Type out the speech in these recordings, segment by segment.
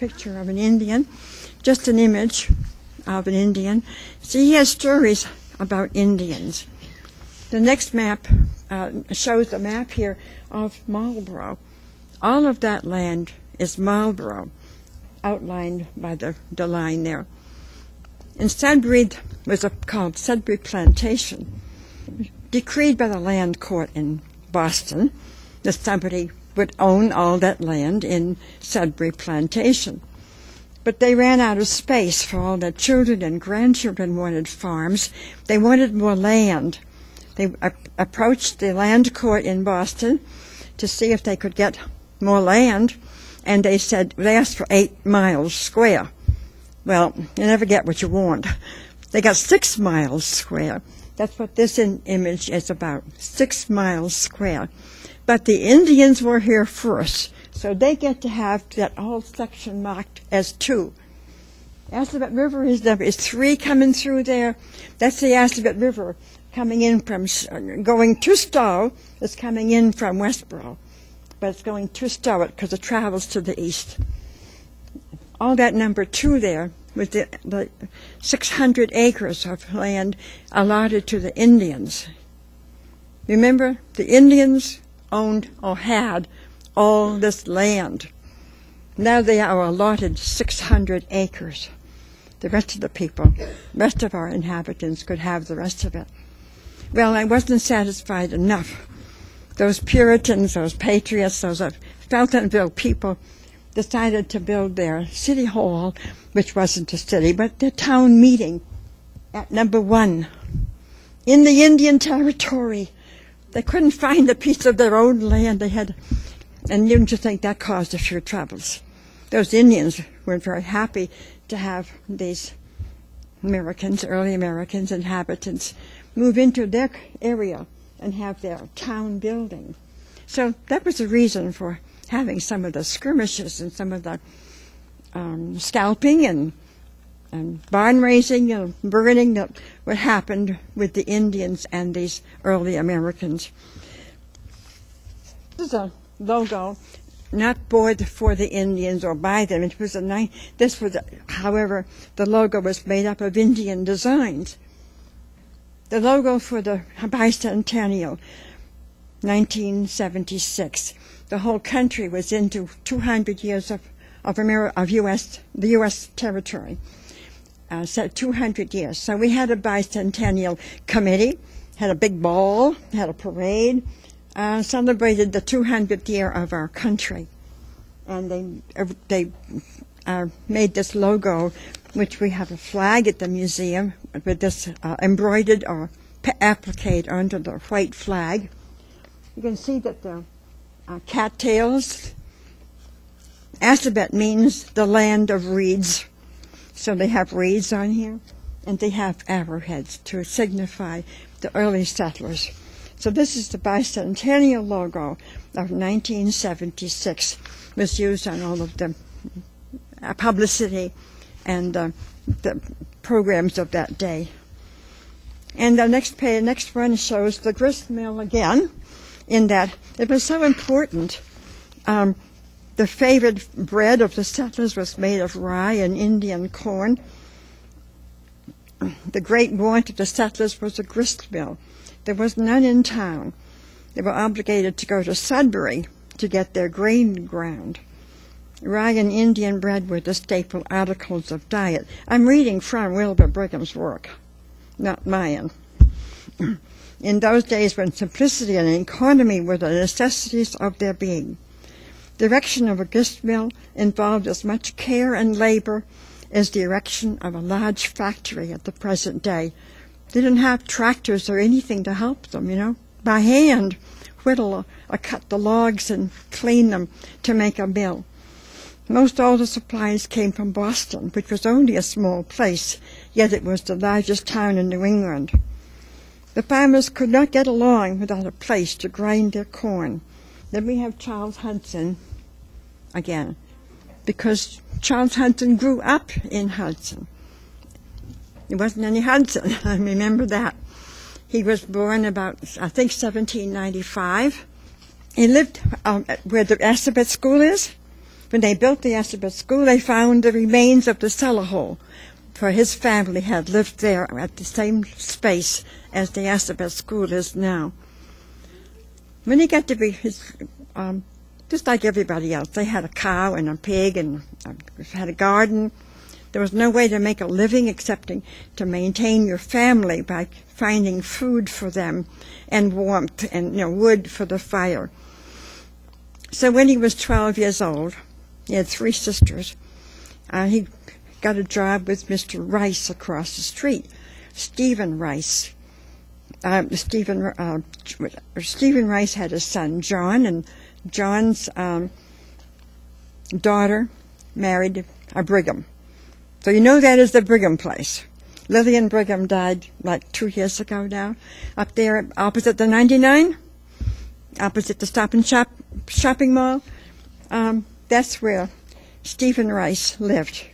picture of an Indian, just an image of an Indian. See, he has stories about Indians. The next map shows a map here of Marlborough. All of that land is Marlborough, outlined by the line there. And Sudbury was called Sudbury Plantation, decreed by the land court in Boston that somebody would own all that land in Sudbury Plantation. But they ran out of space for all their children, and grandchildren wanted farms. They wanted more land. They approached the land court in Boston to see if they could get more land, and they asked for 8 miles square. Well, you never get what you want. They got 6 miles square. That's what this image is about, 6 miles square. But the Indians were here first, so they get to have that whole section marked as 2. Assabet River is 3 coming through there. That's the Assabet River coming in from, going to Stowe. It's coming in from Westboro, but it's going to Stowe because it travels to the east. All that number 2 there was the 600 acres of land allotted to the Indians. Remember, the Indians owned or had all this land. Now they are allotted 600 acres. The rest of the people, rest of our inhabitants could have the rest of it. Well, I wasn't satisfied enough. Those Puritans, those patriots, those Feltonville people decided to build their city hall, which wasn't a city, but their town meeting at number 1 in the Indian Territory. They couldn't find a piece of their own land. They had, and didn't you think that caused a few troubles? Those Indians weren't very happy to have these Americans, early Americans, inhabitants, move into their area and have their town building. So that was the reason for having some of the skirmishes and some of the scalping and barn raising and burning that what happened with the Indians and these early Americans. This is a logo not bought for the Indians or by them. It was however, the logo was made up of Indian designs. The logo for the Bicentennial, 1976. The whole country was into 200 years of the U.S. territory. 200 years. So we had a Bicentennial committee, had a big ball, had a parade, celebrated the 200th year of our country. And they made this logo, which we have a flag at the museum with this embroidered or appliqued onto the white flag. You can see that the cattails. Assabet means the land of reeds. So they have reeds on here, and they have arrowheads to signify the early settlers. So this is the Bicentennial logo of 1976. It was used on all of the publicity and the programs of that day. And the next one shows the Grist Mill again, in that it was so important. The favorite bread of the settlers was made of rye and Indian corn. The great want of the settlers was a grist mill. There was none in town. They were obligated to go to Sudbury to get their grain ground. Rye and Indian bread were the staple articles of diet. I'm reading from Wilbur Brigham's work, not mine. In those days when simplicity and economy were the necessities of their being, the erection of a grist mill involved as much care and labor as the erection of a large factory at the present day. They didn't have tractors or anything to help them, by hand, whittle or cut the logs and clean them to make a mill. Most all the supplies came from Boston, which was only a small place, yet it was the largest town in New England. The farmers could not get along without a place to grind their corn. Then we have Charles Hudson again, because Charles Hudson grew up in Hudson. There wasn't any Hudson, I remember that. He was born about, I think, 1795. He lived where the Assabet School is. When they built the Assabet School, they found the remains of the cellar hole, for his family had lived there at the same space as the Assabet School is now. When he got to be just like everybody else, they had a cow and a pig and had a garden. There was no way to make a living except to maintain your family by finding food for them and warmth and wood for the fire. So when he was 12 years old, he had 3 sisters. He got a job with Mr. Rice across the street, Stephen Rice. Stephen Rice had a son, John, and John's daughter married a Brigham. So you know that is the Brigham place. Lillian Brigham died like 2 years ago now, up there opposite the 99, opposite the Stop and Shop shopping mall. That's where Stephen Rice lived.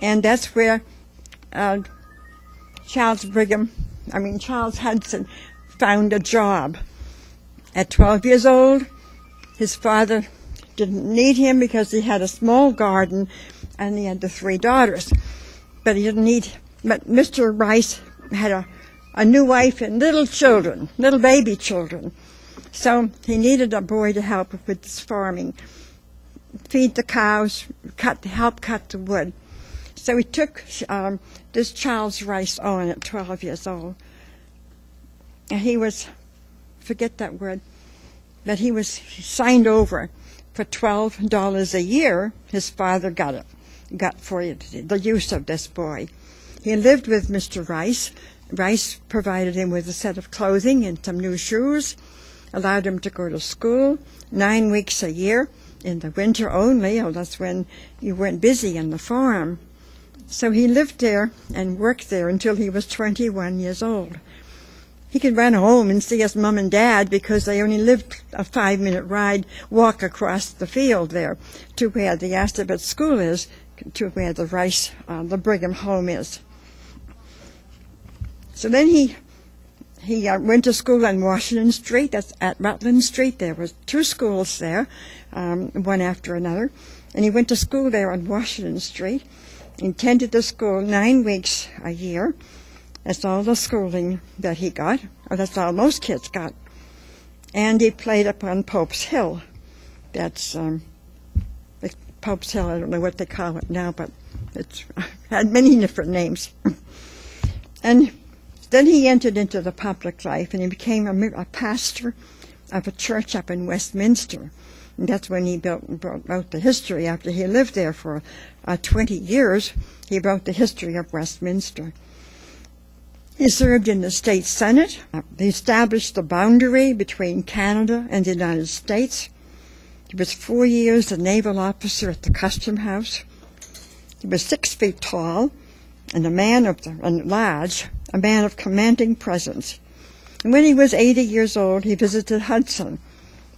And that's where Charles Hudson found a job. At 12 years old, his father didn't need him because he had a small garden and he had the 3 daughters. But he didn't need, but Mr. Rice had a new wife and little children, little baby children. So he needed a boy to help with his farming, feed the cows, help cut the wood. So he took this Charles Rice on at 12 years old. And he was, forget that word, but he was signed over for $12 a year. His father got for the use of this boy. He lived with Mr. Rice. Rice provided him with a set of clothing and some new shoes, allowed him to go to school 9 weeks a year, in the winter only. That's when you weren't busy in the farm. So he lived there and worked there until he was 21 years old. He could run home and see his mom and dad because they only lived a 5-minute walk across the field there to where the Assabet School is, to where the Rice, the Brigham home is. So then he went to school on Washington Street. That's at Rutland Street. There was 2 schools there, one after another. And he went to school there on Washington Street. He attended the school 9 weeks a year. That's all the schooling that he got, or that's all most kids got. And he played up on Pope's Hill. That's Pope's Hill. I don't know what they call it now, but it's had many different names. And then he entered into the public life, and he became a pastor of a church up in Westminster. And that's when he wrote the history. After he lived there for 20 years, he wrote the history of Westminster. He served in the state senate. He established the boundary between Canada and the United States. He was 4 years a naval officer at the Custom House. He was 6 feet tall and large, a man of commanding presence. And when he was 80 years old, he visited Hudson.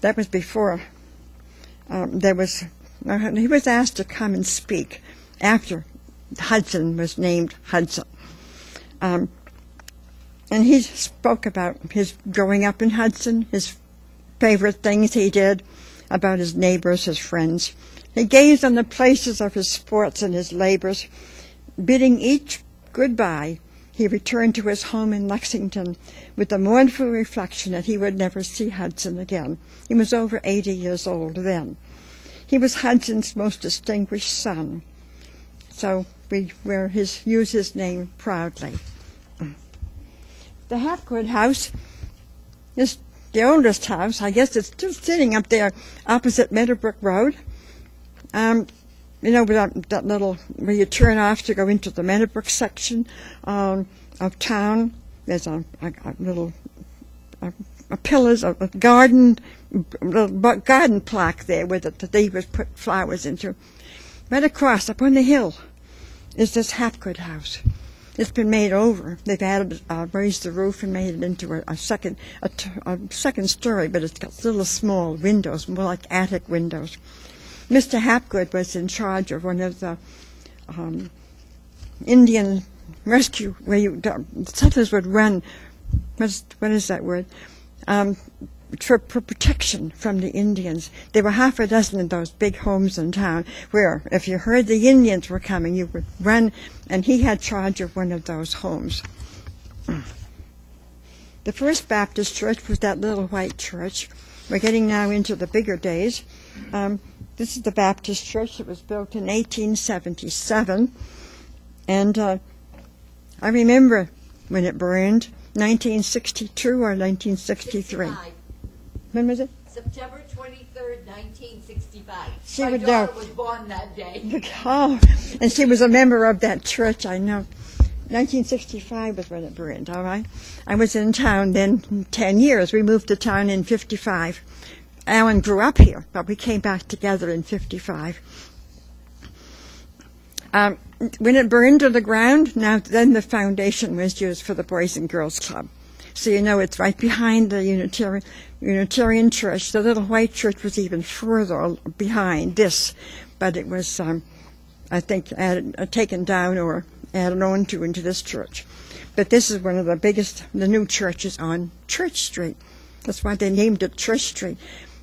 That was before he was asked to come and speak after Hudson was named Hudson. And he spoke about his growing up in Hudson, his favorite things he did, about his neighbors, his friends. He gazed on the places of his sports and his labors. Bidding each goodbye, he returned to his home in Lexington with the mournful reflection that he would never see Hudson again. He was over 80 years old then. He was Hudson's most distinguished son, so we use his name proudly. The Hapgoods House is the oldest house. I guess it's still sitting up there opposite Meadowbrook Road. That little, where you turn off to go into the Meadowbrook section of town. There's a pillars, a garden plaque there where they would put flowers into. Right across, up on the hill, is this Hapgoods House. It's been made over. They've raised the roof and made it into a second story, but it's got little small windows, more like attic windows. Mr. Hapgood was in charge of one of the Indian rescue, where settlers would run. What is that word? for protection from the Indians. There were half a dozen of those big homes in town where if you heard the Indians were coming, you would run, and he had charge of one of those homes. The first Baptist church was that little white church. We're getting now into the bigger days. This is the Baptist church. It was built in 1877. And I remember when it burned, 1962 or 1963. When was it? September 23rd, 1965. She My would daughter know. was born that day. Oh, and she was a member of that church, I know. 1965 was when it burned, all right? I was in town then 10 years. We moved to town in 55. Alan grew up here, but we came back together in 55. When it burned to the ground, then the foundation was used for the Boys and Girls Club. So you know it's right behind the Unitarian church. The little white church was even further behind this, but it was, I think, taken down or added on to into this church. But this is one of the biggest, the new churches on Church Street. That's why they named it Church Street.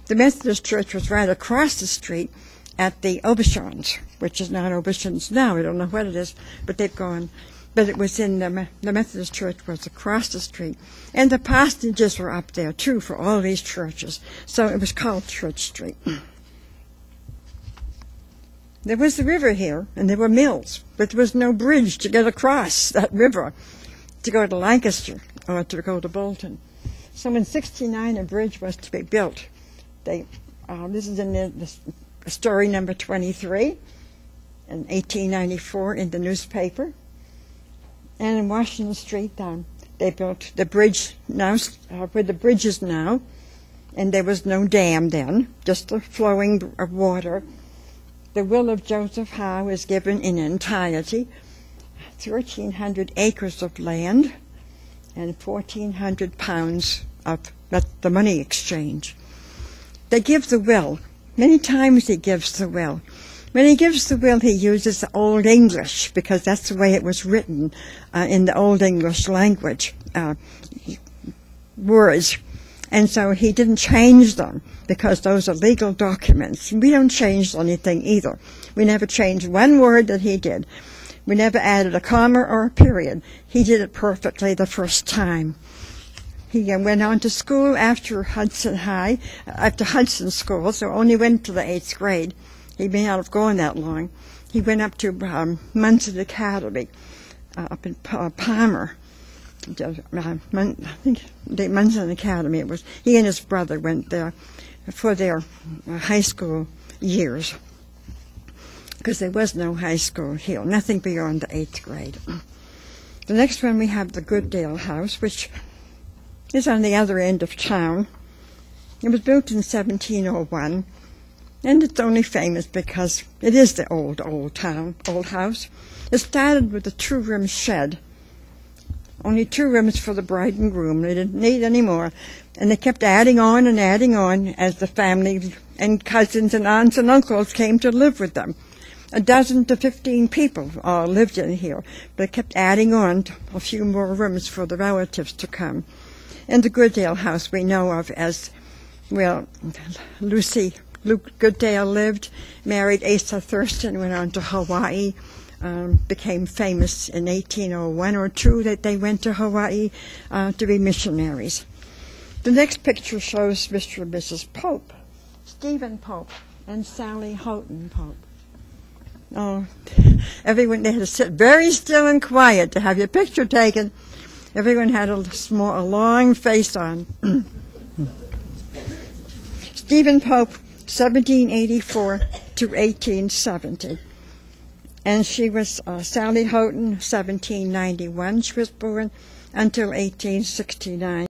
The Methodist church was right across the street at the Aubuchons, which is not Aubuchons now. I don't know what it is, but they've gone. But it was in the Methodist church was across the street. And the parsонаges were up there, too, for all these churches. So it was called Church Street. There was the river here, and there were mills, but there was no bridge to get across that river to go to Lancaster or to go to Bolton. So in '69, a bridge was to be built. This is in the story number 23 in 1894 in the newspaper. And in Washington Street, they built the bridge now, where the bridge is now, and there was no dam then, just the flowing of water. The will of Joseph Howe is given in entirety, 1,300 acres of land and 1,400 pounds of the money exchange. They give the will. Many times he gives the will. When he gives the will, he uses the Old English, because that's the way it was written in the Old English language, words. And so he didn't change them, because those are legal documents. We don't change anything either. We never changed one word that he did. We never added a comma or a period. He did it perfectly the first time. He went on to school after Hudson School, so only went to the 8th grade. He may not have gone that long. He went up to Munson Academy up in Palmer. I think the Munson Academy. It was he and his brother went there for their high school years, because there was no high school here, nothing beyond the 8th grade. The next one we have the Goodale House, which is on the other end of town. It was built in 1701, and it's only famous because it is the old house. It started with a 2-room shed. Only 2 rooms for the bride and groom. They didn't need any more. And they kept adding on as the family and cousins and aunts and uncles came to live with them. 12 to 15 people lived in here. But they kept adding on to a few more rooms for the relatives to come. And the Goodale House we know of as, well, Luke Goodale lived, married Asa Thurston, went on to Hawaii. Became famous in 1801 or 2 that they went to Hawaii to be missionaries. The next picture shows Mr. and Mrs. Pope, Stephen Pope and Sally Houghton Pope. Oh, everyone, they had to sit very still and quiet to have your picture taken. Everyone had a long face on. Stephen Pope, 1784 to 1870. And she was Sally Houghton, 1791. She was born until 1869.